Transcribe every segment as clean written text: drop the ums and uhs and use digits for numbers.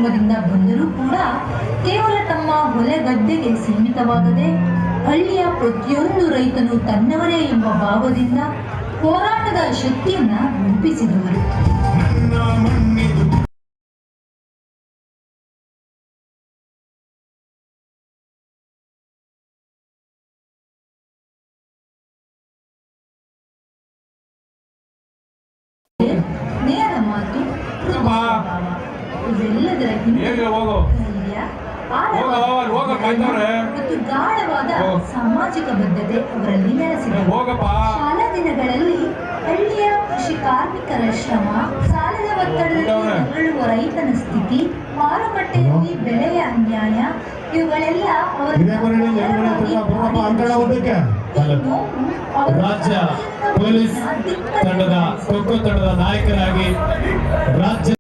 ಕುಟುಂಬದಿಂದ ಬಂದರೂ ಕೂಡ ಕೇವಲ ತಮ್ಮ ಹೊಲಗದ್ದೆಗೆ ಸೀಮಿತವಾಗದೆ ಹಳ್ಳಿಯ ಪ್ರತಿಯೊಂದು ರೈತನು ತನ್ನವರೇ ಎಂಬ ಭಾವದಿಂದ ಹೋರಾಟದ ಶಕ್ತಿಯನ್ನ ರೂಪಿಸಿದವರು. ನೇರ ಮಾತು, ಇವೆಲ್ಲದರ ಮತ್ತು ಗಾಢವಾದ ಸಾಮಾಜಿಕ ಬದ್ಧತೆ ಅವರಲ್ಲಿ ನೆಲೆಸಿದೆ. ಶಾಲಾ ದಿನಗಳಲ್ಲಿ ಹಳ್ಳಿಯ ಕೃಷಿ ಕಾರ್ಮಿಕರ ಶ್ರಮ, ಸಾಲದ ಒತ್ತಡದಲ್ಲಿ ನರಳುವ ರೈತನ ಸ್ಥಿತಿ, ಮಾರುಕಟ್ಟೆಯಲ್ಲಿ ಬೆಲೆಯ ಅನ್ಯಾಯ, ಇವುಗಳೆಲ್ಲ ರಾಜ್ಯ ಪೊಲೀಸ್ ತಂಡದ ಖೋ ತಂಡದ ನಾಯಕರಾಗಿ ರಾಜ್ಯ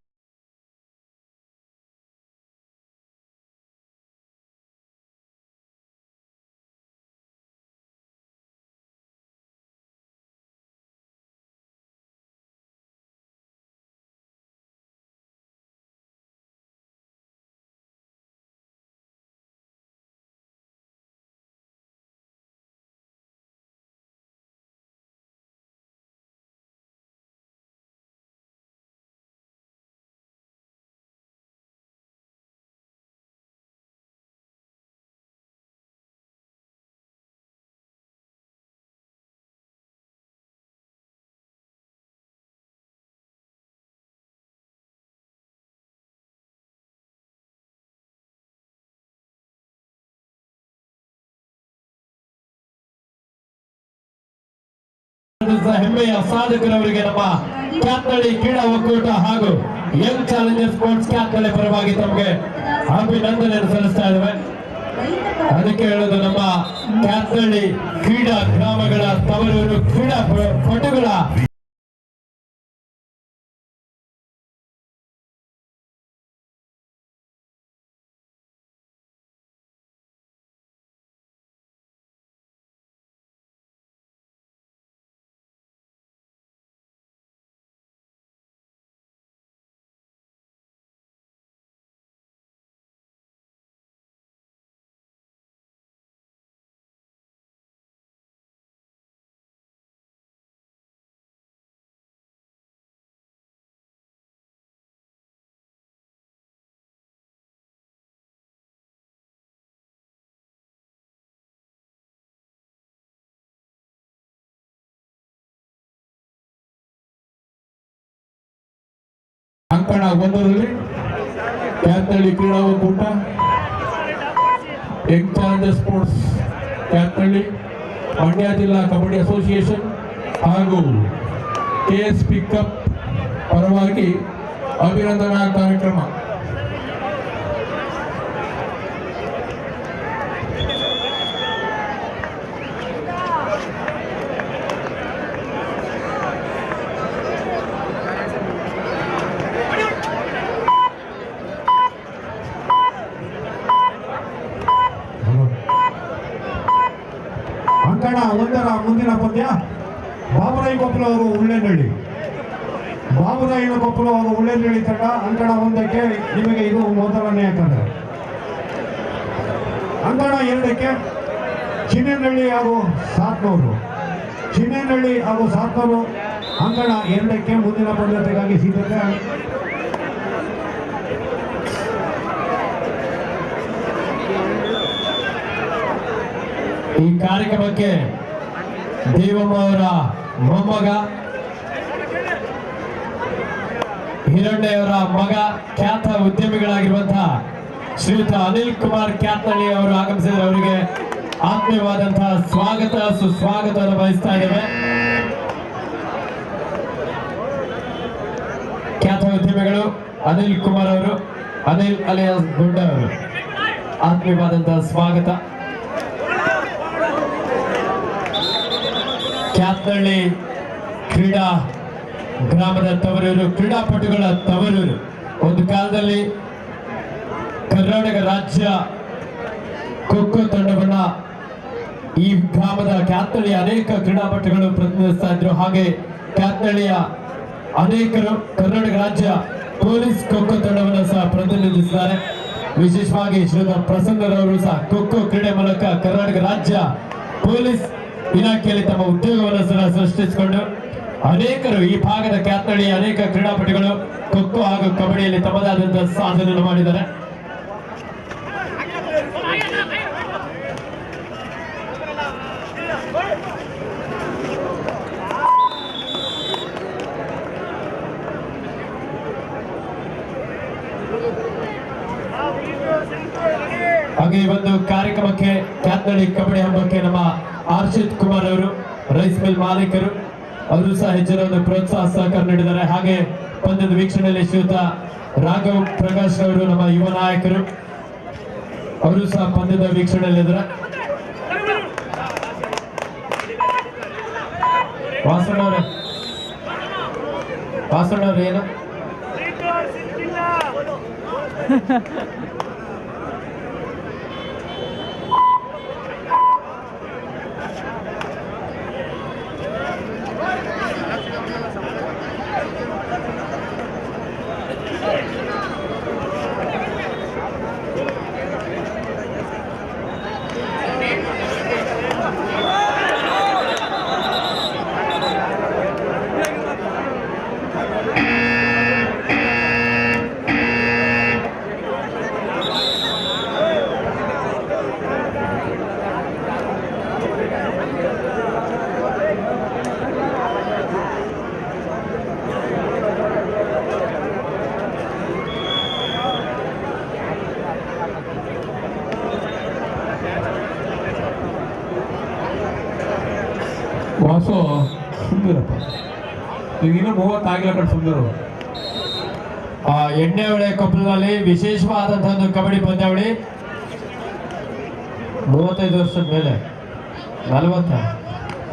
ಹೆಮ್ಮೆಯ ಸಾಧಕರವರಿಗೆ ನಮ್ಮ ಕ್ಯಾತ್ನಳ್ಳಿ ಕ್ರೀಡಾ ಒಕ್ಕೂಟ ಹಾಗೂ ಯಂಗ್ ಚಾಲೆಂಜರ್ ಸ್ಪೋರ್ಟ್ಸ್ ಕ್ಯಾತ್ನಳ್ಳಿ ಪರವಾಗಿ ತಮಗೆ ಅಭಿನಂದನೆ ಸಲ್ಲಿಸ್ತಾ ಇದ್ದೇವೆ. ಅದಕ್ಕೆ ಹೇಳೋದು ನಮ್ಮ ಕ್ಯಾತ್ನಳ್ಳಿ ಕ್ರೀಡಾ ಗ್ರಾಮಗಳ ತವರೂರು ಕ್ರೀಡಾ ಪಟುಗಳ ಅಂಕಣ ಒಂದರಲ್ಲಿ ಕ್ಯಾತ್ನಳ್ಳಿ ಕ್ರೀಡಾ ಒಕ್ಕೂಟ, ಯಂಗ್ ಚಾಲೆಂಜರ್ ಸ್ಪೋರ್ಟ್ಸ್ ಕ್ಯಾತ್ನಳ್ಳಿ, ಮಂಡ್ಯ ಜಿಲ್ಲಾ ಕಬಡ್ಡಿ ಅಸೋಸಿಯೇಷನ್ ಹಾಗೂ KSP ಕಪ್ ಪರವಾಗಿ ಅಭಿನಂದನಾ ಕಾರ್ಯಕ್ರಮ. ಅಂಕಣ ಒಂದರ ಮುಂದಿನ ಪಂದ್ಯ ಬಾಬುರಾಯಿ ಕೊಪ್ಪಲು ಅವರು ಉಳ್ಳೇನಹಳ್ಳಿ. ಬಾಬುರಾಯಿನ ಕೊಪ್ಪಲು ಅವರು ಉಳ್ಳೇನಹಳ್ಳಿ ತಂಡ ಅಂಕಣ ಒಂದಕ್ಕೆ. ನಿಮಗೆ ಇದು ಮೊದಲನೇ ಯಾಕಂದ್ರೆ ಅಂಕಣ ಎರಡಕ್ಕೆ ಚಿನ್ನೇನಹಳ್ಳಿ ಹಾಗೂ ಸಾತ್ನೂರು. ಚಿನ್ನೇನಹಳ್ಳಿ ಹಾಗೂ ಸಾತ್ನೂರು ಅಂಕಣ ಎರಡಕ್ಕೆ ಮುಂದಿನ ಪಂದ್ಯತೆಗಾಗಿ ಸಿದ್ಧತೆ. ಈ ಕಾರ್ಯಕ್ರಮಕ್ಕೆ ದೇವಮ್ಮ ಅವರ ಮೊಮ್ಮಗ, ಹಿರಣ್ಯ ಅವರ ಮಗ, ಖ್ಯಾತ ಉದ್ಯಮಿಗಳಾಗಿರುವಂತಹ ಶ್ರೀಯುತ ಅನಿಲ್ ಕುಮಾರ್ ಕ್ಯಾತ್ನಳ್ಳಿ ಅವರು ಆಗಮಿಸಿದರೆ ಅವರಿಗೆ ಆತ್ಮೀಯವಾದಂತಹ ಸ್ವಾಗತ ಸುಸ್ವಾಗತವನ್ನು ಬಯಸ್ತಾ ಇದ್ದೇವೆ. ಖ್ಯಾತ ಉದ್ಯಮಿಗಳು ಅನಿಲ್ ಕುಮಾರ್ ಅವರು, ಅನಿಲ್ ಅಲಿಯಾಸ್ ಗುಡ್ಡ ಅವರು, ಆತ್ಮೀಯವಾದಂತಹ ಸ್ವಾಗತ. ಕ್ಯಾತ್ನಳ್ಳಿ ಕ್ರೀಡಾ ಗ್ರಾಮದ ತವರೂರು, ಕ್ರೀಡಾಪಟುಗಳ ತವರೂರು. ಒಂದು ಕಾಲದಲ್ಲಿ ಕರ್ನಾಟಕ ರಾಜ್ಯ ಖೋ ತಂಡವನ್ನ ಈ ಗ್ರಾಮದ ಕ್ಯಾತ್ನಳ್ಳಿಯ ಅನೇಕ ಕ್ರೀಡಾಪಟುಗಳು ಪ್ರತಿನಿಧಿಸ್ತಾ ಇದ್ರು. ಹಾಗೆ ಕ್ಯಾತ್ನಳ್ಳಿಯ ಅನೇಕರು ಕರ್ನಾಟಕ ರಾಜ್ಯ ಪೊಲೀಸ್ ಖೋಖೋ ತಂಡವನ್ನು ಸಹ ಪ್ರತಿನಿಧಿಸಿದ್ದಾರೆ. ವಿಶೇಷವಾಗಿ ಶ್ರೀಯುತ ಪ್ರಸನ್ನರವರು ಸಹ ಖೋಖೋ ಕ್ರೀಡೆ ಮೂಲಕ ಕರ್ನಾಟಕ ರಾಜ್ಯ ಪೊಲೀಸ್ ಇಲಾಖೆಯಲ್ಲಿ ತಮ್ಮ ಉದ್ಯೋಗವನ್ನು ಸಹ ಸೃಷ್ಟಿಸಿಕೊಂಡು ಅನೇಕರು ಈ ಭಾಗದ ಖ್ಯಾತಳಿಯ ಅನೇಕ ಕ್ರೀಡಾಪಟುಗಳು ಖೋಖೋ ಹಾಗೂ ಕಬಡ್ಡಿಯಲ್ಲಿ ತಮ್ಮದಾದಂತಹ ಸಾಧನೆಯನ್ನು ಮಾಡಿದ್ದಾರೆ. ಹಾಗೆ ಈ ಒಂದು ಕಾರ್ಯಕ್ರಮಕ್ಕೆ ಖ್ಯಾತಳಿ ಕಬಡ್ಡಿ ಹಬ್ಬಕ್ಕೆ ನಮ್ಮ ಹರ್ಷಿತ್ ಕುಮಾರ್ ಅವರು ರೈಸ್ ಮಿಲ್ ಮಾಲೀಕರು ಅವರು ಸಹ ಹೆಚ್ಚಿನ ಒಂದು ಪ್ರೋತ್ಸಾಹ ಸಹಕಾರ ನೀಡಿದ್ದಾರೆ. ಹಾಗೆ ಪಂದ್ಯದ ವೀಕ್ಷಣೆಯಲ್ಲಿ ಶ್ರೀಯುತ ರಾಘವ್ ಪ್ರಕಾಶ್ ಅವರು ನಮ್ಮ ಯುವ ನಾಯಕರು ಅವರು ಸಹ ಪಂದ್ಯದ ವೀಕ್ಷಣೆಯಲ್ಲಿದ್ದಾರೆ. ವಾಸಣ್ಣವ್ರು ಏನು ವಾಸು ಸುಂದರಪ್ಪ ಈಗ ಇನ್ನೂ 30 ಆಗಿಲ್ಲ ಕಡೆ ಸುಂದರು. ಎಣ್ಣೆ ಹೊಳೆ ಕೊಪ್ಪಳದಲ್ಲಿ ವಿಶೇಷವಾದಂತಹ ಒಂದು ಕಬಡ್ಡಿ ಪಂದ್ಯಾವಳಿ 35 ವರ್ಷದ ಮೇಲೆ 40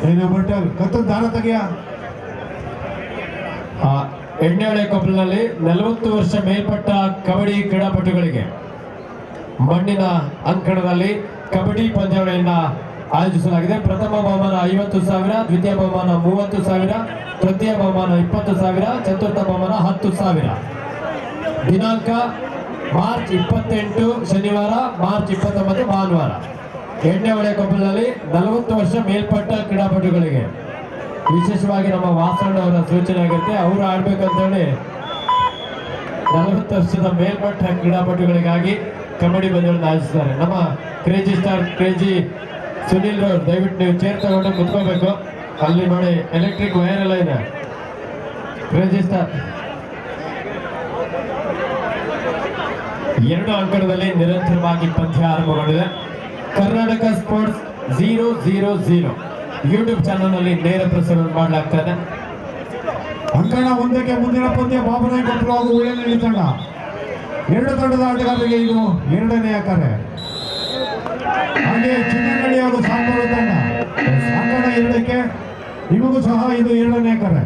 ಏನು ಬಟ್ಟಲ್ ಕತ್ತ ದಾರ ತೆಗೆಯ ಎಣ್ಣೆ ಹೊಳೆ ಕೊಪ್ಪಳದಲ್ಲಿ 40 ವರ್ಷ ಮೇಲ್ಪಟ್ಟ ಕಬಡ್ಡಿ ಕ್ರೀಡಾಪಟುಗಳಿಗೆ ಮಣ್ಣಿನ ಅಂಕಣದಲ್ಲಿ ಕಬಡ್ಡಿ ಪಂದ್ಯಾವಳಿಯನ್ನ ಆಯೋಜಿಸಲಾಗಿದೆ. ಪ್ರಥಮ ಬಹುಮಾನ 50,000, ದ್ವಿತೀಯ ಬಹುಮಾನ 30,000, ತೃತೀಯ ಬಹುಮಾನ 20,000, ಚತುರ್ಥ ಬಹುಮಾನ 10,000. ದಿನಾಂಕ ಮಾರ್ಚ್ 28 ಶನಿವಾರ, ಮಾರ್ಚ್ 29 ಭಾನುವಾರ. ಎಣ್ಣೆ ಹೊಳೆ ಕೊಪ್ಪಳದಲ್ಲಿ 40 ವರ್ಷ ಮೇಲ್ಪಟ್ಟ ಕ್ರೀಡಾಪಟುಗಳಿಗೆ ವಿಶೇಷವಾಗಿ ನಮ್ಮ ವಾಸಣ್ಣ ಅವರ ಸೂಚನೆ ಆಗಿರುತ್ತೆ. ಅವರು ಆಡ್ಬೇಕಂತ ಹೇಳಿ 40 ವರ್ಷದ ಮೇಲ್ಪಟ್ಟ ಕ್ರೀಡಾಪಟುಗಳಿಗಾಗಿ ಕಬಡ್ಡಿ ಪಂದ್ಯವನ್ನು ಆಯೋಜಿಸಿದ್ದಾರೆ. ನಮ್ಮ ಕ್ರೇಜಿ ಸ್ಟಾರ್ ಕ್ರೇಜಿ ಸುನಿಲ್ ರವರು ದಯವಿಟ್ಟು ನೀವು ಚೇರ್ ತಗೊಂಡು ಕುತ್ಕೋಬೇಕು. ಅಲ್ಲಿ ನೋಡಿ ಎಲೆಕ್ಟ್ರಿಕ್ ವೈರ್ ಎಲ್ಲ ಇದೆ. ಕ್ರೇಜಿ ಸ್ಟಾರ್ 2 ಅಂಕಣದಲ್ಲಿ ನಿರಂತರವಾಗಿ ಪಂದ್ಯ ಆರಂಭಗೊಂಡಿದೆ. ಕರ್ನಾಟಕ ಸ್ಪೋರ್ಟ್ಸ್ 000 ಯೂಟ್ಯೂಬ್ ಚಾನಲ್ ನಲ್ಲಿ ನೇರ ಪ್ರಸಾರ ಮಾಡಲಾಗ್ತಾ ಇದೆ. ಅಂಕಣ 1ಕ್ಕೆ ಮುಂದಿನ ಪಂದ್ಯ ಬಾಬುರಾಯ್ ಕೊಪ್ಪಳ ಹಾಗೂ ಉಳ್ಳೇನಹಳ್ಳಿ ತಂಡ. 2 ತಂಡದ ಆಟಗಾರರಿಗೆ ಇದು 2ನೇ ಕರೆ. ಹಾಗೆ ಚಿನ್ನನಹಳ್ಳಿ ಹಾಗೂ ಸಾಂಬಾರು ತಂಡ ಅಂಕಣ 2ಕ್ಕೆ ನಿಮಗೂ ಸಹ ಇದು 2ನೇ ಕರೆ.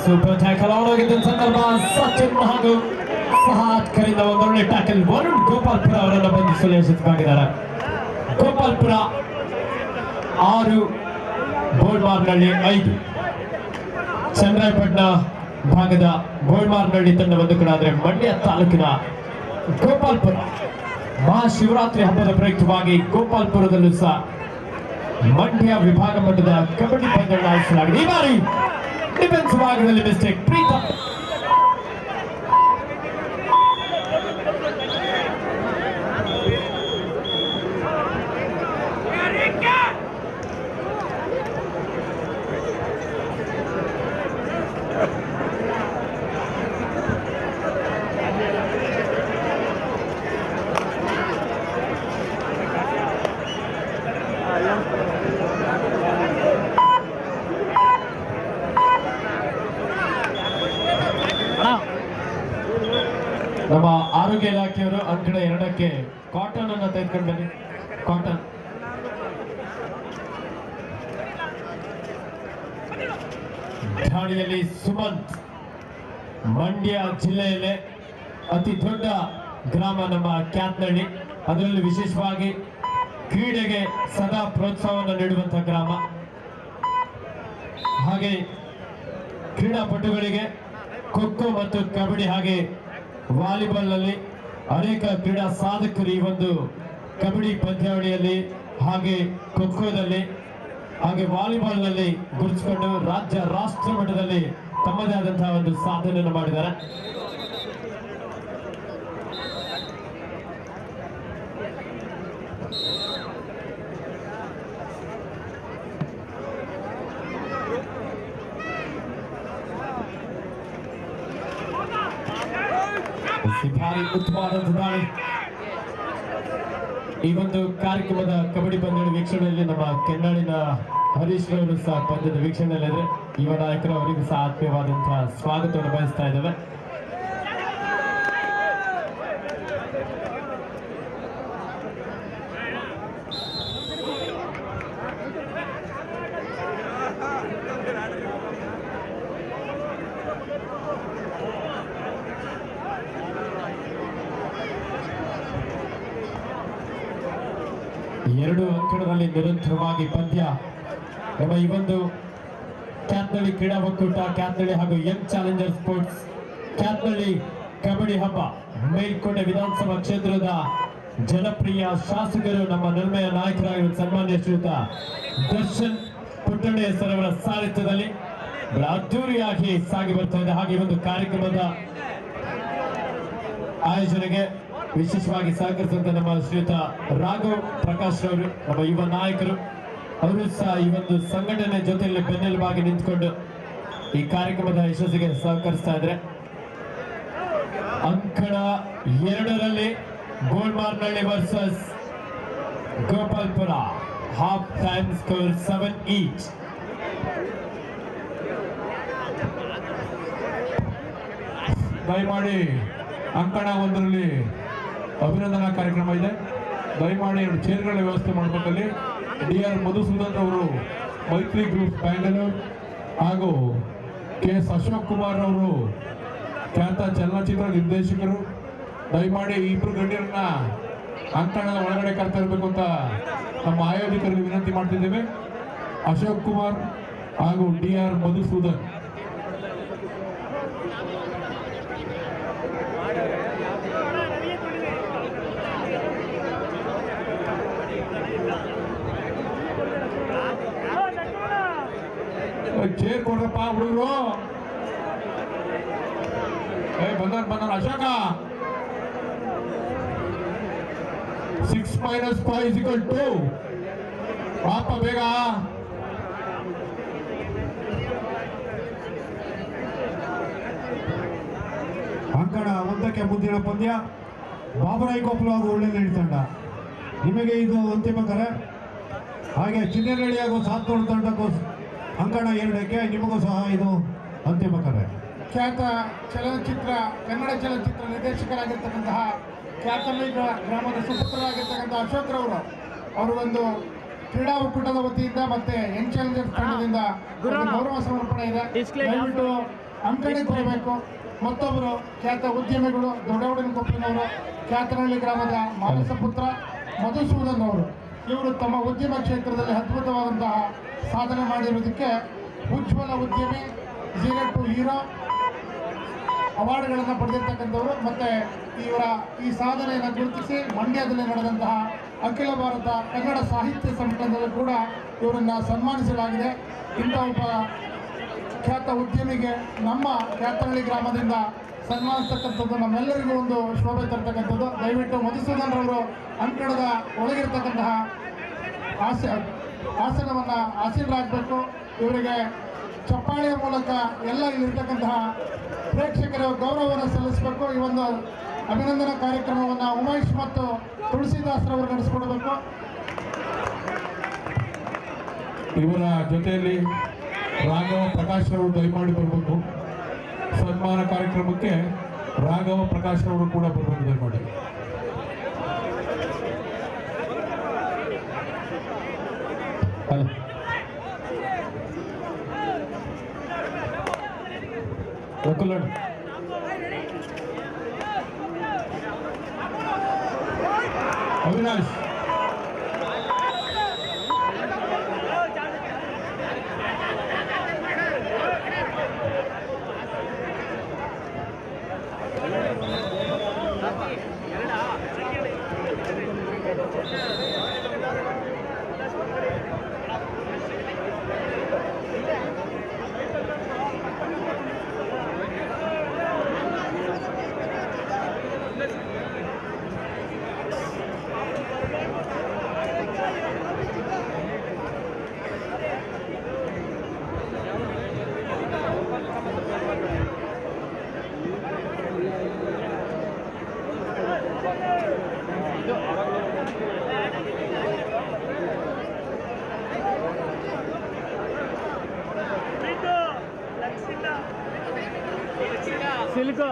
ಸೂಪರ್ ಟ್ಯಾಕಲ್ ಅವರಾಗಿದ್ದ ಸಂದರ್ಭ ಸಚಿನ್ ಹಾಗೂ ಸಹಾತ್ ಕರಿಂದ ಒಂದೊಳ್ಳೆ ಟ್ಯಾಕಲ್ ವರುಣ್ ಗೋಪಾಲ್ಪುರ ಅವರನ್ನು ಬಂಧಿಸಲು ಯಶಸ್ವಿಯಾಗಿದ್ದಾರೆ. ಗೋಪಾಲ್ಪುರ 6, ಬೋಳ್ಮಾರ್ನಹಳ್ಳಿ 5. ಚನ್ನರಾಯಪಟ್ಟಣ ಭಾಗದ ಬೋಳ್ಮಾರ್ನಹಳ್ಳಿ ತಂಡವನ್ನು ಕೂಡ ಆದರೆ ಮಂಡ್ಯ ತಾಲೂಕಿನ ಗೋಪಾಲ್ಪುರ ಮಹಾಶಿವರಾತ್ರಿ ಹಬ್ಬದ ಪ್ರಯುಕ್ತವಾಗಿ ಗೋಪಾಲ್ಪುರದಲ್ಲೂ ಸಹ ಮಂಡ್ಯ ವಿಭಾಗ ಮಟ್ಟದ ಕಬಡ್ಡಿ ಪಂದ್ಯವನ್ನು ಆಯೋಜಿಸಲಾಗಿದೆ. ಈ ಬಾರಿ ಡಿಫೆನ್ಸ್ ಭಾಗದಲ್ಲಿ ಮಿಸ್ಟೇಕ್. ಪ್ರೀತಮ್ ನಮ್ಮ ಆರೋಗ್ಯ ಇಲಾಖೆಯವರು ಅಂಕಣ 2ಕ್ಕೆ ಕಾಟನ್ ಅನ್ನ ತೆಗೆದುಕೊಂಡು ಬನ್ನಿ. ಕಾಟನ್ ಠಾಣೆಯಲ್ಲಿ ಸುಮಂತ್. ಮಂಡ್ಯ ಜಿಲ್ಲೆಯಲ್ಲೇ ಅತಿ ದೊಡ್ಡ ಗ್ರಾಮ ನಮ್ಮ ಕ್ಯಾತ್ನಳ್ಳಿ. ಅದರಲ್ಲಿ ವಿಶೇಷವಾಗಿ ಕ್ರೀಡೆಗೆ ಸದಾ ಪ್ರೋತ್ಸಾಹವನ್ನು ನೀಡುವಂತಹ ಗ್ರಾಮ. ಹಾಗೆ ಕ್ರೀಡಾಪಟುಗಳಿಗೆ ಖೋ ಮತ್ತು ಕಬಡ್ಡಿ ಹಾಗೆ ವಾಲಿಬಾಲ್ ನಲ್ಲಿ ಅನೇಕ ಕ್ರೀಡಾ ಸಾಧಕರು ಈ ಒಂದು ಕಬಡ್ಡಿ ಪಂದ್ಯಾವಳಿಯಲ್ಲಿ ಹಾಗೆ ಖೋದಲ್ಲಿ ಹಾಗೆ ವಾಲಿಬಾಲ್ ನಲ್ಲಿ ಗುರುತಿಸಿಕೊಂಡು ರಾಜ್ಯ ರಾಷ್ಟ್ರ ಮಟ್ಟದಲ್ಲಿ ತಮ್ಮದೇ ಆದಂತಹ ಒಂದು ಸಾಧನೆಯನ್ನು ಮಾಡಿದ್ದಾರೆ. ಭಾರಿ ಉತ್ತಮವಾದಂತಹ ದಾಳಿ. ಈ ಒಂದು ಕಾರ್ಯಕ್ರಮದ ಕಬಡ್ಡಿ ಪಂದ್ಯದ ವೀಕ್ಷಣೆಯಲ್ಲಿ ನಮ್ಮ ಕೆನ್ನಾಳಿನ ಹರೀಶ್ ರವರು ಸಹ ಪಂದ್ಯದ ವೀಕ್ಷಣೆಯಲ್ಲಿದ್ದಾರೆ. ಯುವ ನಾಯಕರು ಅವರಿಗೂ ಸಹ ಆತ್ಮೀಯವಾದಂತಹ ಸ್ವಾಗತವನ್ನು ಬಯಸ್ತಾ ಇದ್ದೇವೆ. ಎರಡು ಅಂಕಣದಲ್ಲಿ ನಿರಂತರವಾಗಿ ಪಂದ್ಯ. ನಮ್ಮ ಈ ಒಂದು ಕ್ಯಾತ್ನಳ್ಳಿ ಕ್ರೀಡಾ ಒಕ್ಕೂಟ, ಕ್ಯಾತ್ನಳ್ಳಿ ಹಾಗೂ ಯಂಗ್ ಚಾಲೆಂಜರ್ ಸ್ಪೋರ್ಟ್ಸ್ ಕ್ಯಾತ್ನಳ್ಳಿ ಕಬಡ್ಡಿ ಹಬ್ಬ ಮೇಲ್ಕೋಟೆ ವಿಧಾನಸಭಾ ಕ್ಷೇತ್ರದ ಜನಪ್ರಿಯ ಶಾಸಕರು ನಮ್ಮ ನಲ್ಮೆಯ ನಾಯಕರಾಗಿರುವ ಸನ್ಮಾನ್ಯ ಶ್ರೀಯುತ ದರ್ಶನ್ ಪುಟ್ಟಣೆ ಸರವರ ಸಾರಥ್ಯದಲ್ಲಿ ಅದ್ದೂರಿಯಾಗಿ ಸಾಗಿ ಬರ್ತಾ ಇದೆ. ಹಾಗೆ ಒಂದು ಕಾರ್ಯಕ್ರಮದ ಆಯೋಜನೆಗೆ ವಿಶೇಷವಾಗಿ ಸಹಕರಿಸಿದಂತ ನಮ್ಮ ಶ್ರೀಯುತ ರಾಘವ್ ಪ್ರಕಾಶ್ ಅವರು, ನಮ್ಮ ಯುವ ನಾಯಕರು, ಅವರು ಸಹ ಈ ಒಂದು ಸಂಘಟನೆ ಜೊತೆಯಲ್ಲಿ ಬೆನ್ನೆಲುಬಾಗಿ ನಿಂತುಕೊಂಡು ಈ ಕಾರ್ಯಕ್ರಮದ ಯಶಸ್ಸಿಗೆ ಸಹಕರಿಸ್ತಾ ಇದ್ದಾರೆ. ಅಂಕಣ 2ರಲ್ಲಿ Golmarnalli versus Gopalpura. Half time score 7 each. ದಯಮಾಡಿ ಅಂಕಣ 1ರಲ್ಲಿ ಅಭಿನಂದನಾ ಕಾರ್ಯಕ್ರಮ ಇದೆ. ದಯಮಾಡಿ 2 ಚೇರ್ಗಳ ವ್ಯವಸ್ಥೆ ಮಾಡಬೇಕಲ್ಲಿ. DR ಮಧುಸೂದನ್ ಅವರು ಮೈತ್ರಿ ಗ್ರೂಪ್ ಬ್ಯಾಂಗ್ಳೂರ್ ಹಾಗೂ KS ಅಶೋಕ್ ಕುಮಾರ್ ಅವರು ಖ್ಯಾತ ಚಲನಚಿತ್ರ ನಿರ್ದೇಶಕರು. ದಯಮಾಡಿ ಇಬ್ಬರು ಗಣ್ಯರನ್ನ ಅಂಕಣದ ಒಳಗಡೆ ಕರ್ತಾ ಇರಬೇಕು ಅಂತ ನಮ್ಮ ಆಯೋಜಕರಿಗೆ ವಿನಂತಿ ಮಾಡ್ತಿದ್ದೇವೆ. ಅಶೋಕ್ ಕುಮಾರ್ ಹಾಗೂ DR ಮಧುಸೂದನ್. ಚೇರ್ ಕೊಡ್ರಪ್ಪ ಹುಡುಗರು. ಬಂದ ಅಶೋಕ. 6 - 5 = 2. ಪಾಪ ಬೇಗ. ಅಂಕಣ 1ಕ್ಕೆ ಮುಂದಿನ ಪಂದ್ಯ ಬಾಬರಾಯಿ ಕೊಪ್ಪಲು ಹಾಗೂ ಉಳ್ಳೆನಹಳ್ಳಿ ತಂಡ. ನಿಮಗೆ ಇದು ಅಂತಿಮ ಕರೆ. ಹಾಗೆ ಚಿನ್ನನಹಳ್ಳಿ ಹಾಗೂ ಸಾತ್ನೂರು ತಂಡಕ್ಕೂ ಅಂಕಣ 2ಕ್ಕೆ ನಿಮಗೂ ಸಹ ಇದು ಅಂತಿಮ ಕರೆ. ಖ್ಯಾತ ಚಲನಚಿತ್ರ, ಕನ್ನಡ ಚಲನಚಿತ್ರ ನಿರ್ದೇಶಕರಾಗಿರ್ತಕ್ಕಂತಹ ಕ್ಯಾತನಹಳ್ಳಿ ಗ್ರಾಮದ ಸುಪುತ್ರರಾಗಿರ್ತಕ್ಕಂಥ ಅಶೋಕ್ ರವರು ಅವರು ಒಂದು ಕ್ರೀಡಾ ಒಕ್ಕೂಟದ ವತಿಯಿಂದ ಮತ್ತೆ ಯಂಗ್ ಚಾಲೆಂಜರ್ಸ್ ತಂಡದಿಂದ ಗೌರವ ಸಮರ್ಪಣೆ ಇದೆ. ದಯವಿಟ್ಟು ಅಂಕಣಕ್ಕೆ ಬರಬೇಕು. ಮತ್ತೊಬ್ಬರು ಖ್ಯಾತ ಉದ್ಯಮಿಗಳು ದೊಡ್ಡವಡಿನ ಕೊಪ್ಪಲಿನವರು, ಕ್ಯಾತನಹಳ್ಳಿ ಗ್ರಾಮದ ಮಾನಸ ಪುತ್ರ ಮಧುಸೂದನ್ ಅವರು. ಇವರು ತಮ್ಮ ಉದ್ಯಮ ಕ್ಷೇತ್ರದಲ್ಲಿ ಅದ್ಭುತವಾದಂತಹ ಸಾಧನೆ ಮಾಡಿರುವುದಕ್ಕೆ ಉಜ್ವಲ ಉದ್ಯಮಿ, 0 ಹೀರೋ ಅವಾರ್ಡ್ಗಳನ್ನು ಪಡೆದಿರ್ತಕ್ಕಂಥವರು. ಮತ್ತು ಇವರ ಈ ಸಾಧನೆಯನ್ನು ಗುರುತಿಸಿ ಮಂಡ್ಯದಲ್ಲಿ ನಡೆದಂತಹ ಅಖಿಲ ಭಾರತ ಕನ್ನಡ ಸಾಹಿತ್ಯ ಸಮ್ಮೇಳನದಲ್ಲೂ ಕೂಡ ಇವರನ್ನು ಸನ್ಮಾನಿಸಲಾಗಿದೆ. ಇಂಥ ಒಬ್ಬ ಖ್ಯಾತ ಉದ್ಯಮಿಗೆ ನಮ್ಮ ಕ್ಯಾತನಹಳ್ಳಿ ಗ್ರಾಮದಿಂದ ಸನ್ಮಾನಿಸ್ತಕ್ಕಂಥದ್ದು ನಮ್ಮೆಲ್ಲರಿಗೂ ಒಂದು ಶೋಭೆ ತರ್ತಕ್ಕಂಥದ್ದು. ದಯವಿಟ್ಟು ಮಧುಸೂದನ್ ರವರು ಅಂಕಣದ ಒಳಗಿರ್ತಕ್ಕಂತಹ ಆಸನವನ್ನು ಆಸೀನರಾಗಬೇಕು. ಇವರಿಗೆ ಚಪ್ಪಾಳೆಯ ಮೂಲಕ ಎಲ್ಲ ಇಲ್ಲಿರ್ತಕ್ಕಂತಹ ಪ್ರೇಕ್ಷಕರ ಗೌರವವನ್ನು ಸಲ್ಲಿಸಬೇಕು. ಈ ಒಂದು ಅಭಿನಂದನಾ ಕಾರ್ಯಕ್ರಮವನ್ನು ಉಮೇಶ್ ಮತ್ತು ತುಳಸಿದಾಸ್ರವರು ನಡೆಸಿಕೊಡಬೇಕು. ಇವರ ಜೊತೆಯಲ್ಲಿ ರಾಘವ ಪ್ರಕಾಶ್ ಅವರು ದಯಮಾಡಿ ಬರಬೇಕು. ಸನ್ಮಾನ ಕಾರ್ಯಕ್ರಮಕ್ಕೆ ರಾಘವ ಪ್ರಕಾಶ್ ಅವರು ಕೂಡ ಬರಬೇಕು ಮಾಡಿ. ಅವಿನಾಶ್ ಸಿಲ್ಕು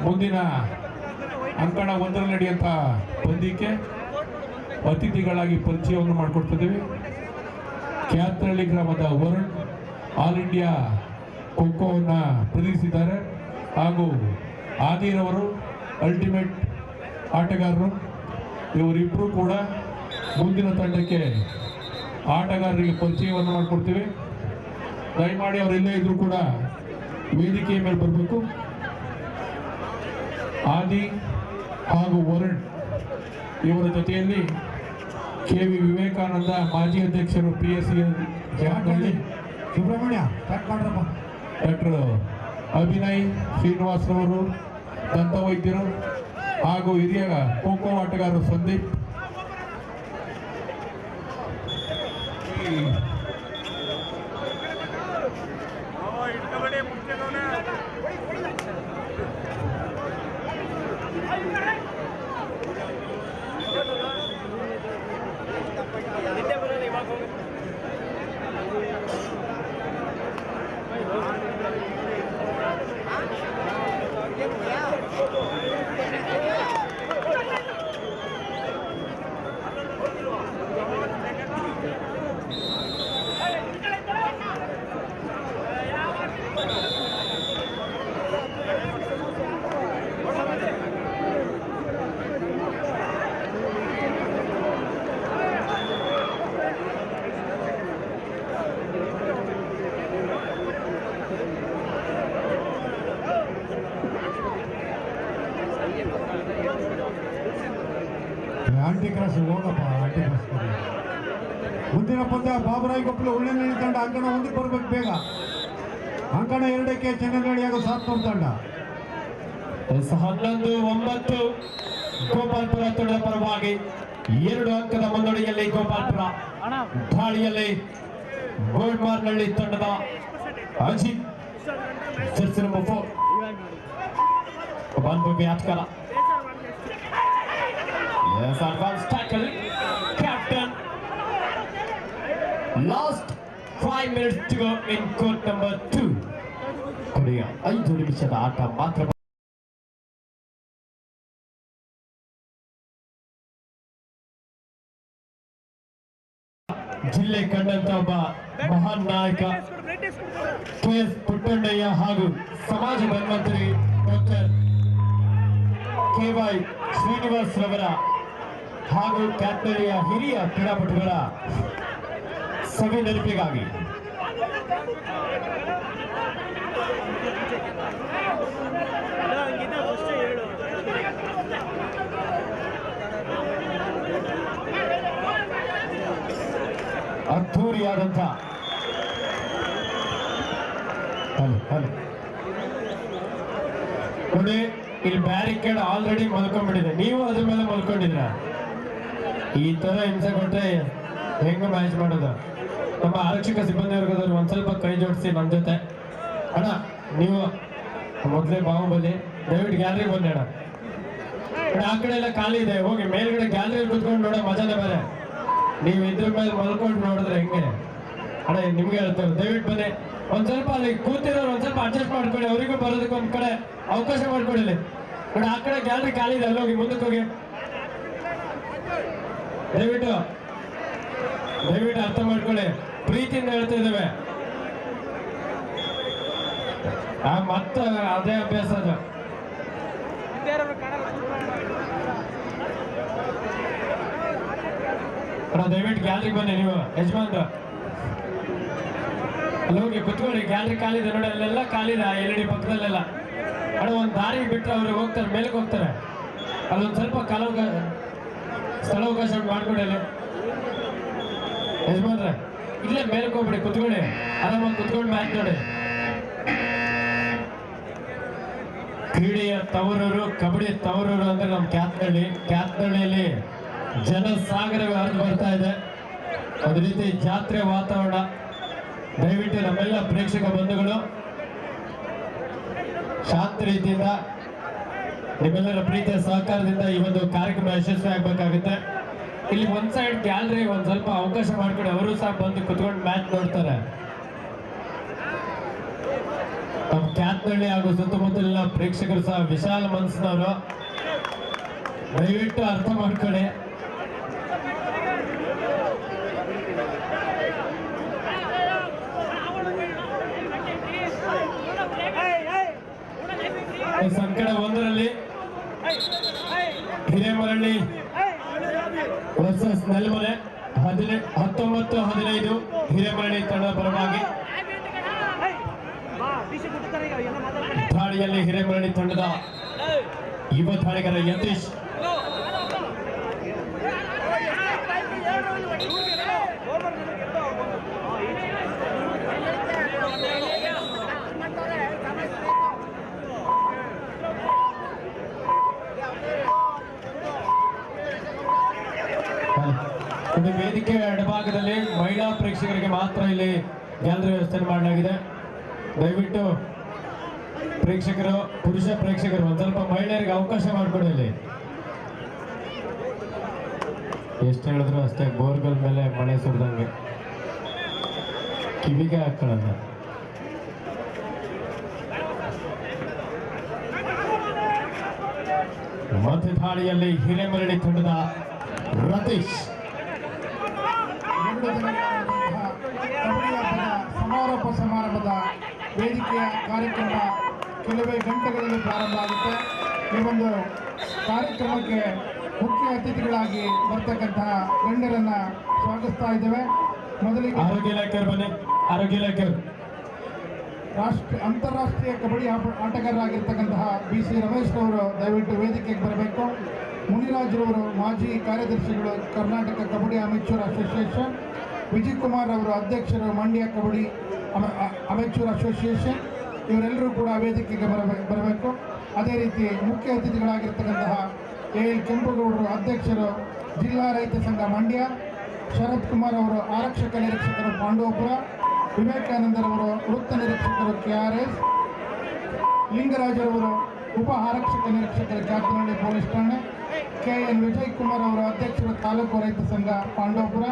ಮುಂದಿನ ಅಂಕಣ ಒಂದರಲ್ಲಿ ನಡೆಯುವಂಥ ಪಂದ್ಯಕ್ಕೆ ಅತಿಥಿಗಳಾಗಿ ಪರಿಚಯವನ್ನು ಮಾಡಿಕೊಡ್ತಿದ್ದೀವಿ. ಕ್ಯಾತನಹಳ್ಳಿ ಗ್ರಾಮದ ವರುಣ್ ಆಲ್ ಇಂಡಿಯಾ ಖೋಖೋವನ್ನು ಪ್ರತಿನಿಧಿಸಿದ್ದಾರೆ ಹಾಗೂ ಆದಿರವರು ಅಲ್ಟಿಮೇಟ್ ಆಟಗಾರರು. ಇವರಿಬ್ಬರು ಕೂಡ ಮುಂದಿನ ತಂಡಕ್ಕೆ ಆಟಗಾರರಿಗೆ ಪರಿಚಯವನ್ನು ಮಾಡಿಕೊಡ್ತೀವಿ. ದಯಮಾಡಿ ಅವರೆಲ್ಲೇ ಇದ್ರೂ ಕೂಡ ವೇದಿಕೆಯ ಮೇಲೆ ಬರಬೇಕು. ಆದಿ ಹಾಗೂ ವರುಣ್ ಇವರ ಜೊತೆಯಲ್ಲಿ KV ವಿವೇಕಾನಂದ ಮಾಜಿ ಅಧ್ಯಕ್ಷರು PSC ಜಾಗದಲ್ಲಿ ಸುಬ್ರಹ್ಮಣ್ಯ ಸ್ಟಾರ್ಟ್ ಮಾಡ್ರಪ್ಪ. ಡಾಕ್ಟರ್ ಅಭಿನಯ್ ಶ್ರೀನಿವಾಸರವರು, ದಂತವೈದ್ಯರು ಹಾಗೂ ಹಿರಿಯ ಖೋಖೋ ಆಟಗಾರರು ಸಂದೀಪ್. ಆಂಟಿ ಕ್ರಾಸ್ ಹೋಗಪ್ಪ, ಆಂಟಿ ಕ್ರಾಸ್ ಮುಂದಿನ ಪಂದ್ಯ ಬಾಬುರಾಯಿ ಕೊಪ್ಪಲು ಉಳ್ಳೆನಹಳ್ಳಿ ತಂಡ ಅಂಕಣ 1ಕ್ಕೆ ಬರ್ಬೇಕು ಬೇಗ. ಅಂಕಣ 2ಕ್ಕೆ ಚೆನ್ನನಹಳ್ಳಿ ಹಾಗೂ ಸಾತ್ನೂರು ತಂಡ. 11-9 ಗೋಪಾಲ್ಪುರ ತಂಡದ ಪರವಾಗಿ 2 ಅಂಕದ ಮುನ್ನಡೆಯಲ್ಲಿ ಗೋಪಾಲ್ಪುರ. ದಾಳಿಯಲ್ಲಿ ಗೋಲ್ಮಾರ್ನಹಳ್ಳಿ ತಂಡದ ಅಜಿತ್ ಜರ್ಸಿ ನಂಬರ್ 4 ಬಾಲ್ಭೂಮಿ ಆಟಗಾರ. Yes, advanced tackle, captain. Last 5 minutes to go in court number 2. ಕೊನೆಯ 5 ನಿಮಿಷದ ಆಟ ಮಾತ್ರ. ಜಿಲ್ಲೆ ಕಂಡಂತ ಒಬ್ಬ ಮಹಾನ್ ನಾಯಕ KS ಪುಟ್ಟಣ್ಣಯ್ಯ ಹಾಗೂ ಸಮಾಜ ಧನ್ವಂತರಿ ಡಾಕ್ಟರ್ KY ಶ್ರೀನಿವಾಸ್ ರವರ ಹಾಗೂ ಕ್ಯಾತನಹಳ್ಳಿಯ ಹಿರಿಯ ಕ್ರೀಡಾಪಟುಗಳ ಸವಿ ನೆನಪಿಗಾಗಿ ಅದ್ಧೂರಿಯಾದಂಥ ನೋಡಿ ಇಲ್ಲಿ ಬ್ಯಾರಿಕೇಡ್ ಆಲ್ರೆಡಿ ಮಲ್ಕೊಂಡ್ಬಿಟ್ಟಿದೆ, ನೀವು ಅದ್ರ ಮೇಲೆ ಮಲ್ಕೊಂಡಿದ್ರ. ಈ ತರ ಹಿಂಸೆ ಕೊಟ್ರೆ ಹೆಂಗ ಮ್ಯಾಚ್ ಮಾಡೋದು? ನಮ್ಮ ಆರಕ್ಷಕ ಸಿಬ್ಬಂದಿವರ್ಗದವ್ರು ಒಂದ್ ಸ್ವಲ್ಪ ಕೈ ಜೋಡಿಸಿ ನನ್ನ ಜೊತೆ. ಅಣ್ಣ ನೀವು ಮೊದಲೇ ಬಾಹುಬಲಿ, ದಯವಿಟ್ಟು ಗ್ಯಾಲರಿ ಬನ್ನಿ ಅಣ್ಣ. ಆ ಕಡೆ ಎಲ್ಲ ಖಾಲಿ ಇದೆ, ಹೋಗಿ ಮೇಲ್ಗಡೆ ಗ್ಯಾಲರಿ ಕುತ್ಕೊಂಡು ನೋಡೋ ಮಜಾನೇ ಬೇರೆ. ನೀವು ಇದ್ರ ಮೇಲೆ ಮಲ್ಕೊಂಡು ನೋಡಿದ್ರೆ ಹೆಂಗೆ ಅಣ್ಣ? ನಿಮ್ಗೆ ಹೇಳ್ತಾರೆ, ದಯವಿಟ್ಟು ಬನ್ನಿ. ಒಂದ್ ಸ್ವಲ್ಪ ಅಲ್ಲಿ ಕೂತಿರೋರು ಒಂದ್ ಸ್ವಲ್ಪ ಅಡ್ಜಸ್ಟ್ ಮಾಡ್ಕೊಳ್ಳಿ, ಅವರಿಗೂ ಬರೋದಕ್ಕೆ ಒಂದ್ ಕಡೆ ಅವಕಾಶ ಮಾಡ್ಕೊಳ್ಳಿ. ನೋಡಿ ಆ ಕಡೆ ಗ್ಯಾಲರಿ ಖಾಲಿ ಇದೆ, ಅಲ್ಲೋಗಿ ಮುಂದಕ್ಕೆ ಹೋಗಿ. ದಯವಿಟ್ಟು ಅರ್ಥ ಮಾಡ್ಕೊಳ್ಳಿ, ಪ್ರೀತಿಯಿಂದ ಹೇಳ್ತಾ ಇದ್ದೇವೆ. ಮತ್ತ ಅದೇ ಅಭ್ಯಾಸ ಅದು. ದಯವಿಟ್ಟು ಗ್ಯಾಲರಿ ಬನ್ನಿ, ನೀವು ಯಜಮಾನ್ರು ಅಲ್ಲಿ ಹೋಗಿ ಕುತ್ಕೊಳ್ಳಿ. ಗ್ಯಾಲರಿ ಖಾಲಿ ಇದೆ ನೋಡಿ, ಅಲ್ಲೆಲ್ಲ ಖಾಲಿ ಇದೆ, LED ಪಕ್ಕದಲ್ಲೆಲ್ಲ. ಅಣ್ಣ ಒಂದು ದಾರಿ ಬಿಟ್ಟರೆ ಅವ್ರು ಹೋಗ್ತಾರೆ, ಮೇಲಕ್ಕೆ ಹೋಗ್ತಾರೆ. ಅಲ್ಲೊಂದು ಸ್ವಲ್ಪ ಸ್ಥಳಾವಕಾಶ ಮಾಡ್ಕೊಡಿ. ಅಲ್ಲಿ ಯಜಮಾನ್ರೆ ಇಲ್ಲೇ ಮೇಲಕ್ಕೆ ಹೋಗ್ಬಿಡಿ, ಕುತ್ಕೊಳ್ಳಿ, ಆರಾಮಾಗಿ ಕುತ್ಕೊಂಡು ಮ್ಯಾಚ್ ನೋಡಿ. ಕ್ರೀಡೆಯ ತವರೂರು, ಕಬಡ್ಡಿ ತವರೂರು ಅಂದ್ರೆ ನಮ್ಮ ಕ್ಯಾತ್ನಳ್ಳಿಯಲ್ಲಿ ಜನಸಾಗರವೇ ಹರಿದು ಬರ್ತಾ ಇದೆ. ಒಂದು ರೀತಿ ಜಾತ್ರೆ ವಾತಾವರಣ. ದಯವಿಟ್ಟು ನಮ್ಮೆಲ್ಲ ಪ್ರೇಕ್ಷಕ ಬಂಧುಗಳು ಶಾಂತ ರೀತಿಯಿಂದ ನಿಮ್ಮೆಲ್ಲರ ಪ್ರೀತಿಯ ಸಹಕಾರದಿಂದ ಈ ಒಂದು ಕಾರ್ಯಕ್ರಮ ಯಶಸ್ವಿ ಆಗ್ಬೇಕಾಗುತ್ತೆ. ಇಲ್ಲಿ ಒಂದ್ ಸೈಡ್ ಗ್ಯಾಲರಿ ಒಂದ್ ಸ್ವಲ್ಪ ಅವಕಾಶ ಮಾಡ್ಕೊಂಡು ಅವರು ಸಹ ಬಂದು ಕುತ್ಕೊಂಡು ಮ್ಯಾಚ್ ನೋಡ್ತಾರೆ. ನಮ್ಮ ಕ್ಯಾತ್ನಳ್ಳಿ ಹಾಗೂ ಸುತ್ತಮುತ್ತಲಿನ ಪ್ರೇಕ್ಷಕರು ಸಹ ವಿಶಾಲ ಮನಸ್ಸಿನವರು, ದಯವಿಟ್ಟು ಅರ್ಥ ಮಾಡ್ಕೊಳ್ಳಿ. ಸಂಕಡ ಒಂದರಲ್ಲಿ ಹಿರೇಮರಳ್ಳಿ ವರ್ಸಸ್ ನೆಲಮನೆ 19-15 ಹಿರೇಮರಳ್ಳಿ ತಂಡದ ಪರವಾಗಿ. ದಾಳಿಯಲ್ಲಿ ಹಿರೇಮರಳ್ಳಿ ತಂಡದ ಯುವ ದಾಳಿಗಾರ ಯತೀಶ್, ಇದು ವೇದಿಕೆ ಎಡಭಾಗದಲ್ಲಿ ಮಹಿಳಾ ಪ್ರೇಕ್ಷಕರಿಗೆ ಮಾತ್ರ ಇಲ್ಲಿ ಗ್ಯಾಲರಿ ವ್ಯವಸ್ಥೆ ಮಾಡಲಾಗಿದೆ. ದಯವಿಟ್ಟು ಪ್ರೇಕ್ಷಕರು, ಪುರುಷ ಪ್ರೇಕ್ಷಕರು ಒಂದ್ ಸ್ವಲ್ಪ ಮಹಿಳೆಯರಿಗೆ ಅವಕಾಶ ಮಾಡಿಕೊಡಿ. ಇಲ್ಲಿ ಎಷ್ಟು ಹೇಳಿದ್ರು ಅಷ್ಟೇ, ಬೋರ್ಗಲ್ ಮೇಲೆ ಮಳೆ ಸುರಿದಂಗೆ ಕಿವಿಗೆ ಹಾಕೊಳ್ಳಲ್ಲ. ಮಧ್ಯ ದಾಳಿಯಲ್ಲಿ ಹಿರೇಮರಳ್ಳಿ ತಂಡದ ರತೀಶ್. ಕಬಡ್ಡಿ ಹಬ್ಬದ ಸಮಾರಂಭದ ವೇದಿಕೆಯ ಕಾರ್ಯಕ್ರಮ ಕೆಲವೇ ಗಂಟೆಗಳಲ್ಲಿ ಪ್ರಾರಂಭ ಆಗುತ್ತೆ. ಈ ಒಂದು ಕಾರ್ಯಕ್ರಮಕ್ಕೆ ಮುಖ್ಯ ಅತಿಥಿಗಳಾಗಿ ಬರ್ತಕ್ಕಂತಹ ಗಣ್ಯರನ್ನ ಸ್ವಾಗತಿಸ್ತಾ ಇದ್ದೇವೆ. ಮೊದಲಿಗೆ ಆರೋಗ್ಯ ಇಲಾಖೆಯವರು ಬನ್ನಿ. ಆರೋಗ್ಯ ಇಲಾಖೆಯವರು ಅಂತಾರಾಷ್ಟ್ರೀಯ ಕಬಡ್ಡಿ ಆಟಗಾರರಾಗಿರ್ತಕ್ಕಂತಹ BC ರಮೇಶ್ ಅವರು ದಯವಿಟ್ಟು ವೇದಿಕೆಗೆ ಬರಬೇಕು. ಮುನಿರಾಜ್ರವರು ಮಾಜಿ ಕಾರ್ಯದರ್ಶಿಗಳು, ಕರ್ನಾಟಕ ಕಬಡ್ಡಿ ಅಮೆಚೂರ್ ಅಸೋಸಿಯೇಷನ್. ವಿಜಯ್ ಕುಮಾರ್ ಅವರು ಅಧ್ಯಕ್ಷರು, ಮಂಡ್ಯ ಕಬಡ್ಡಿ ಅಮೆಚೂರ್ ಅಸೋಸಿಯೇಷನ್. ಇವರೆಲ್ಲರೂ ಕೂಡ ವೇದಿಕೆಗೆ ಬರಬೇಕು. ಅದೇ ರೀತಿ ಮುಖ್ಯ ಅತಿಥಿಗಳಾಗಿರ್ತಕ್ಕಂತಹ AL ಕೆಂಪೇಗೌಡರು, ಅಧ್ಯಕ್ಷರು, ಜಿಲ್ಲಾ ರೈತ ಸಂಘ ಮಂಡ್ಯ. ಶರತ್ ಕುಮಾರ್ ಅವರು ಆರಕ್ಷಕ ನಿರೀಕ್ಷಕರು, ಪಾಂಡವಪುರ. ವಿವೇಕಾನಂದರವರು ವೃತ್ತ ನಿರೀಕ್ಷಕರು, KRS. ಲಿಂಗರಾಜರವರು ಉಪ ಆರಕ್ಷಕ ನಿರೀಕ್ಷಕರು, ಕ್ಯಾತ್ನಳ್ಳಿ ಪೊಲೀಸ್ ಠಾಣೆ. KN ವಿಜಯ್ ಕುಮಾರ್ ಅವರು ಅಧ್ಯಕ್ಷರು, ತಾಲೂಕು ರೈತ ಸಂಘ, ಪಾಂಡವಪುರ.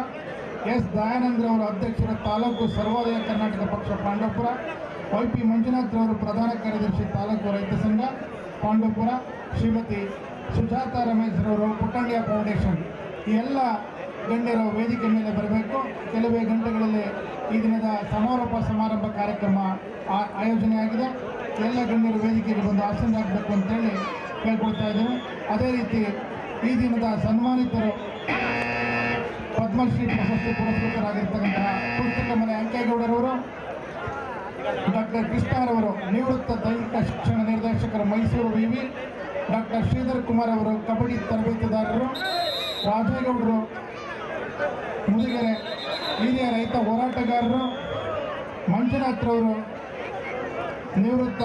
S ದಯಾನಂದ್ರವರು ಅಧ್ಯಕ್ಷರು, ತಾಲೂಕು ಸರ್ವೋದಯ ಕರ್ನಾಟಕ ಪಕ್ಷ, ಪಾಂಡವಪುರ. YP ಮಂಜುನಾಥ್ರವರು ಪ್ರಧಾನ ಕಾರ್ಯದರ್ಶಿ, ತಾಲೂಕು ರೈತ ಸಂಘ, ಪಾಂಡವಪುರ. ಶ್ರೀಮತಿ ಸುಜಾತಾ ರಮೇಶ್ರವರು ಪುಟ್ಟಣ್ಯ ಫೌಂಡೇಶನ್. ಈ ಎಲ್ಲ ಗಣ್ಯರು ವೇದಿಕೆ ಮೇಲೆ ಬರಬೇಕು. ಕೆಲವೇ ಗಂಟೆಗಳಲ್ಲಿ ಈ ದಿನದ ಸಮಾರಂಭ ಕಾರ್ಯಕ್ರಮ ಆಯೋಜನೆಯಾಗಿದೆ. ಎಲ್ಲ ಗಣ್ಯರು ವೇದಿಕೆಗೆ ಬಂದು ಆಸೀನರಾಗಬೇಕು ಅಂತೇಳಿ ಕೇಳ್ಕೊಳ್ತಾ ಇದ್ದೇವೆ. ಅದೇ ರೀತಿ ಈ ದಿನದ ಸನ್ಮಾನಿತರು ಪದ್ಮಶ್ರೀ ಪ್ರಶಸ್ತಿ ಪುರಸ್ಕೃತರಾಗಿರ್ತಕ್ಕಂತಹ ಪುಸ್ತಕ ಮನೆ ಅಂಕೇಗೌಡರವರು, ಡಾಕ್ಟರ್ ಕೃಷ್ಣರವರು ನಿವೃತ್ತ ದೈಹಿಕ ಶಿಕ್ಷಣ ನಿರ್ದೇಶಕರು, ಮೈಸೂರು ವಿವಿ. ಡಾಕ್ಟರ್ ಶ್ರೀಧರ್ ಕುಮಾರ್ ಅವರು ಕಬಡ್ಡಿ ತರಬೇತುದಾರರು. ರಾಜೇಗೌಡರು ಮುದಿಗೆರೆ ಹಿರಿಯ ರೈತ ಹೋರಾಟಗಾರರು. ಮಂಜುನಾಥ್ರವರು ನಿವೃತ್ತ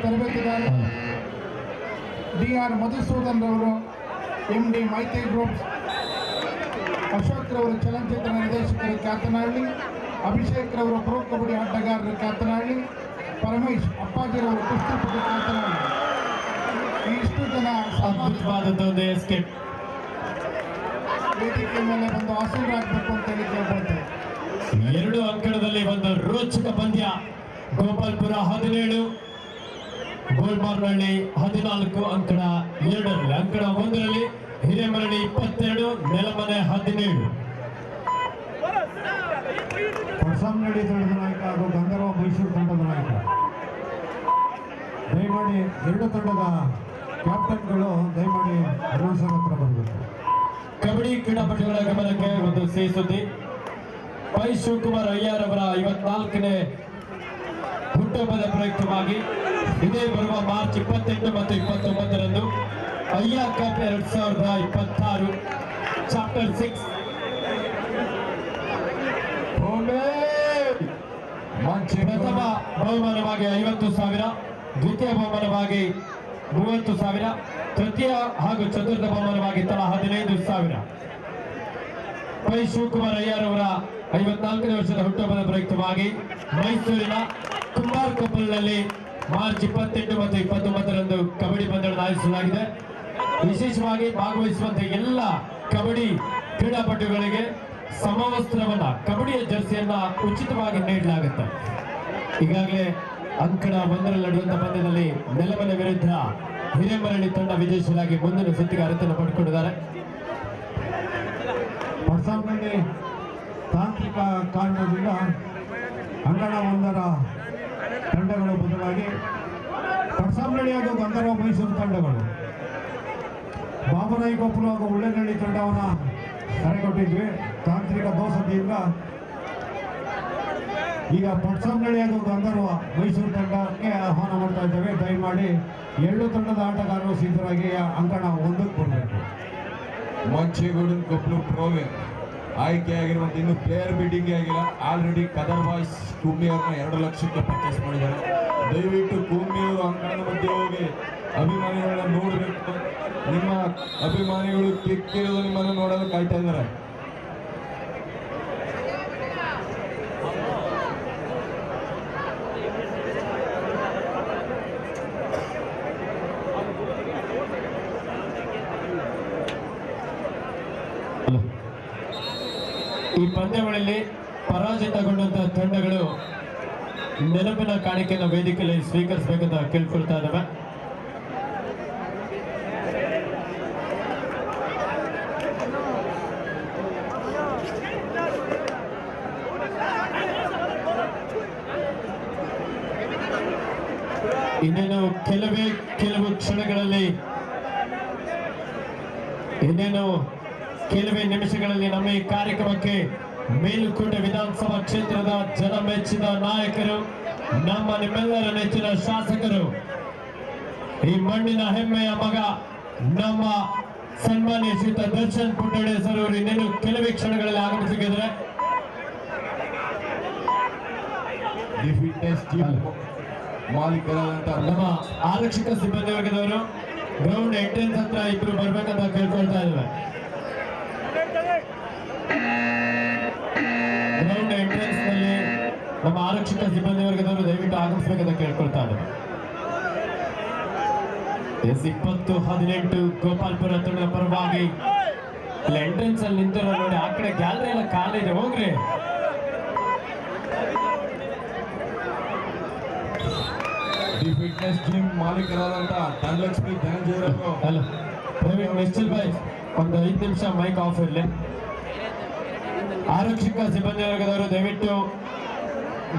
ತರಬೇತುದಾರ DR ಮಧುಸೂದನ್ ರವರು, MD ಮೈತ್ರಿ ಗ್ರೂಪ್ಸ್, ಅಶೋಕ್ ರವರು ಚಲನಚಿತ್ರ ನಿರ್ದೇಶಕರು ಕ್ಯಾತನಹಳ್ಳಿ, ಅಭಿಷೇಕ್ ರವರು ಪ್ರೋ ಕಬಡ್ಡಿ ಆಟಗಾರರು ಕ್ಯಾತನಹಳ್ಳಿ, ಪರಮೇಶ್ ಅಪ್ಪಾಜಿರವರು ಕುಸ್ತಿಪಟು ಕ್ಯಾತನಹಳ್ಳಿ. ಇಷ್ಟು ಜನ ಅದ್ಭುತವಾದದ್ದು ಒಂದು ಎಸ್ಕೇಪ್. ವೇದಿಕೆ ಮೇಲೆ ಬಂದು ಆಸೀನರಾಗಬೇಕು ಅಂತ ಹೇಳಿ ಕೇಳ್ಕೊಳ್ತೇವೆ. 2 ಅಂಕಣದಲ್ಲಿ ಒಂದು ರೋಚಕ ಪಂದ್ಯ. ಗೋಪಾಲ್ಪುರ 17, ಗೋಲ್ಮಾರ್ನಹಳ್ಳಿ 14 ಅಂಕಣ 2ರಲ್ಲಿ. ಅಂಕಣ 1ರಲ್ಲಿ ಹಿರೇಮರಳಿ 22, ನೆಲಮನೆ 17. ಪಡ್ಸಾಮ್ನಳ್ಳಿ ತಂಡದ ನಾಯಕ ಹಾಗೂ ಗಂಧರ್ವ ಮೈಸೂರು ತಂಡದ ನಾಯಕ. ದಯಮಾಡಿ 2 ತಂಡದ ಕ್ಯಾಪ್ಟನ್ಗಳು ದಯಮಾಡಿ ಅನೌನ್ಸರ್ ಹತ್ರ ಬರಬೇಕು. ಕಬಡ್ಡಿ ಕ್ರೀಡಾಪಟುಗಳ ಗಮನಕ್ಕೆ ಒಂದು ಸಿಹಿ ಸುದ್ದಿ. ಪೈ ಶಿವಕುಮಾರ್ ಅಯ್ಯರ್ ಅವರ 54ನೇ ಹುಟ್ಟುಹಬ್ಬದ ಪ್ರಯುಕ್ತವಾಗಿ ಇದೇ ಬರುವ ಮಾರ್ಚ್ 28 ಮತ್ತು 29ರಂದು ಅಯ್ಯ ಕಪ್ 2026 ಚಾಪ್ಟರ್ 6 ಪ್ರಥಮ ಬಹುಮಾನವಾಗಿ 50,000, ದ್ವಿತೀಯ ಬಹುಮಾನವಾಗಿ 30,000, ತೃತೀಯ ಹಾಗೂ ಚತುರ್ಥ ಬಹುಮಾನವಾಗಿ ತಲಾ 15,000. ಪೈ ಶಿವಕುಮಾರ್ ಅಯ್ಯರ್ ಅವರ 54ನೇ ವರ್ಷದ ಹುಟ್ಟುಹಬ್ಬದ ಪ್ರಯುಕ್ತವಾಗಿ ಮೈಸೂರಿನ ಕುಂಬಾರ್ ಕಪಲ್ನಲ್ಲಿ ಮಾರ್ಚ್ 28 ಮತ್ತು 29ರಂದು ಕಬಡ್ಡಿ ಪಂದ್ಯವನ್ನು ಆಯೋಜಿಸಲಾಗಿದೆ. ವಿಶೇಷವಾಗಿ ಭಾಗವಹಿಸುವಂತಹ ಎಲ್ಲ ಕಬಡ್ಡಿ ಕ್ರೀಡಾಪಟುಗಳಿಗೆ ಸಮವಸ್ತ್ರವನ್ನ, ಕಬಡ್ಡಿಯ ಜರ್ಸಿಯನ್ನ ಉಚಿತವಾಗಿ ನೀಡಲಾಗುತ್ತೆ. ಈಗಾಗಲೇ ಅಂಕಣ 1ರಲ್ಲಿ ನಡೆಯುವಂತಹ ಪಂದ್ಯದಲ್ಲಿ ನೆಲಮನೆ ವಿರುದ್ಧ ಹಿರೇಮರಳಿ ತಂಡ ವಿಜಯಿಸಲಾಗಿ ಮುಂದಿನ ಸುತ್ತಿಗೆ ಅರ್ಹತೆಯನ್ನು ಪಡೆದುಕೊಂಡಿದ್ದಾರೆ. ಪಡ್ಸಾಮ್ನಲ್ಲಿ ತಾಂತ್ರಿಕ ಕಾರಣದಿಂದ ಅಂಗಣ 1ರ ತಂಡಗಳು ಬದಲಾಗಿ ಪಡ್ಸಾಮ್ನಳ್ಳಿ ಹಾಗೂ ಗಂಧರ್ವ ಮೈಸೂರು ತಂಡಗಳು, ಬಾಬುರಾಯಿ ಗೋಪುರ ಹಾಗೂ ಉಳ್ಳೆನಹಳ್ಳಿ ತಂಡವನ್ನು ಕರೆಕೊಟ್ಟಿದ್ವಿ. ತಾಂತ್ರಿಕ ದೋಷದಿಂದ ಈಗ ಪಡ್ಸಾಮ್ನಳ್ಳಿ ಹಾಗೂ ಗಂಧರ್ವ ಮೈಸೂರು ತಂಡಕ್ಕೆ ಆಹ್ವಾನ ಮಾಡ್ತಾ ಇದ್ದೇವೆ. ದಯಮಾಡಿ 2 ತಂಡದ ಆಟಗಾರರು ಸಿದ್ಧರಾಗಿ ಅಂಕಣ 1ಕ್ಕೆ ಬರಬೇಕು. ಮಂಚೇಗೌಡನ ಕೊಪ್ಪಳು ಪ್ರೋವೆ ಆಯ್ಕೆಯಾಗಿರುವಂಥ ಇನ್ನು ಪ್ಲೇಯರ್ ಬಿಡ್ಡಿಂಗ್ ಆಗಿಲ್ಲ. ಆಲ್ರೆಡಿ ಕದರ್ ಬಾಯ್ಸ್ ಕುಮ್ಮಿ ಅವ್ರನ್ನ 2 ಲಕ್ಷಕ್ಕೆ ಪರ್ಚೇಸ್ ಮಾಡಿದ್ದಾರೆ. ದಯವಿಟ್ಟು ಕುಮ್ಮಿ ಅವರು ಅಂಕಣದ ಮಧ್ಯೆ ಹೋಗಿ ಅಭಿಮಾನಿಗಳನ್ನ ನೋಡಬೇಕು. ನಿಮ್ಮ ಅಭಿಮಾನಿಗಳು ಕಿಕ್ಕಿರೋದು ನಿಮ್ಮನ್ನು ನೋಡಲು ಕಾಯ್ತಾ ಇದ್ದಾರೆ. ಈ ಪಂದ್ಯಾವಳಿಯಲ್ಲಿ ಪರಾಜಿತಗೊಂಡಂತಹ ತಂಡಗಳು ನೆನಪಿನ ಕಾಣಿಕೆಯನ್ನು ವೇದಿಕೆಯಲ್ಲಿ ಸ್ವೀಕರಿಸಬೇಕಂತ ಕೇಳ್ಕೊಳ್ತಾ ಇದ್ದಾವೆ. ಇನ್ನೇನು ಕೆಲವು ಕ್ಷಣಗಳಲ್ಲಿ, ಕೆಲವೇ ನಿಮಿಷಗಳಲ್ಲಿ ನಮ್ಮ ಈ ಕಾರ್ಯಕ್ರಮಕ್ಕೆ ಮೇಲುಕೋಟೆ ವಿಧಾನಸಭಾ ಕ್ಷೇತ್ರದ ಜನಮೆಚ್ಚಿದ ನಾಯಕರು, ನಿಮ್ಮೆಲ್ಲರ ನೆಚ್ಚಿನ ಶಾಸಕರು, ಈ ಮಣ್ಣಿನ ಹೆಮ್ಮೆಯ ಮಗ, ನಮ್ಮ ಸನ್ಮಾನ್ಯ ಶ್ರೀಯುತ ದರ್ಶನ್ ಪುಟ್ಟಡೆ ಸರ್ ಅವರು ಇನ್ನೇನು ಕೆಲವೇ ಕ್ಷಣಗಳಲ್ಲಿ ಆಗಮಿಸಿದ್ದಾರೆ. ಮಾಲೀಕರಾದಂಥ ನಮ್ಮ ಆರಕ್ಷಕ ಸಿಬ್ಬಂದಿ ವರ್ಗದವರು ಗ್ರೌಂಡ್ ಎಂಟ್ರೆನ್ಸ್ ಹತ್ರ ಇಬ್ರು ಬರ್ಬೇಕಂತ ಕೇಳ್ಕೊಳ್ತಾ ಇದ್ದೇವೆ. ಗ್ರೌಂಡ್ ಎಂಟ್ರೆನ್ಸ್ ನಲ್ಲಿ ನಮ್ಮ ಆರಕ್ಷಕ ಸಿಬ್ಬಂದಿ ವರ್ಗದವರು ದಯವಿಟ್ಟು ಆಗಮಿಸಬೇಕಂತ ಕೇಳ್ಕೊಳ್ತಾ ಇದ್ದೇವೆ. 20-18 ಗೋಪಾಲ್ಪುರ ತಂಡದ ಪರವಾಗಿ ಇಲ್ಲಿ ಎಂಟ್ರೆನ್ಸ್ ಅಲ್ಲಿ ನಿಂತಿರೋ ನೋಡಿ. ಆ ಕಡೆ ಗ್ಯಾಲರಿ ಎಲ್ಲ ಖಾಲಿ ಇದೆ, ಹೋಗ್ರಿ. ದಿ ಫಿಟ್ನೆಸ್ ಜಿಮ್ ಮಾಲೀಕರಾದಂಥ ಧನಲಕ್ಷ್ಮಿ ಧನಂಜಯ ಹಲೋ ಪ್ರವೀಣ್ ನಿಶ್ಚಲ್ ಭಾಯ್, ಒಂದು 5 ನಿಮಿಷ ಮೈಕ್ ಆಫ್ ಇರಲಿ. ಆರಕ್ಷಕ ಸಿಬ್ಬಂದಿ ವರ್ಗದವರು ದಯವಿಟ್ಟು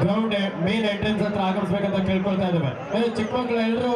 ಗ್ರೌಂಡ್ ಮೇನ್ ಎಂಟ್ರೆನ್ಸ್ ಹತ್ರ ಆಗಮಿಸ್ಬೇಕಂತ ಕೇಳ್ಕೊಳ್ತಾ ಇದ್ದೇವೆ. ಚಿಕ್ಕ ಮಕ್ಕಳು ಎಲ್ಲರೂ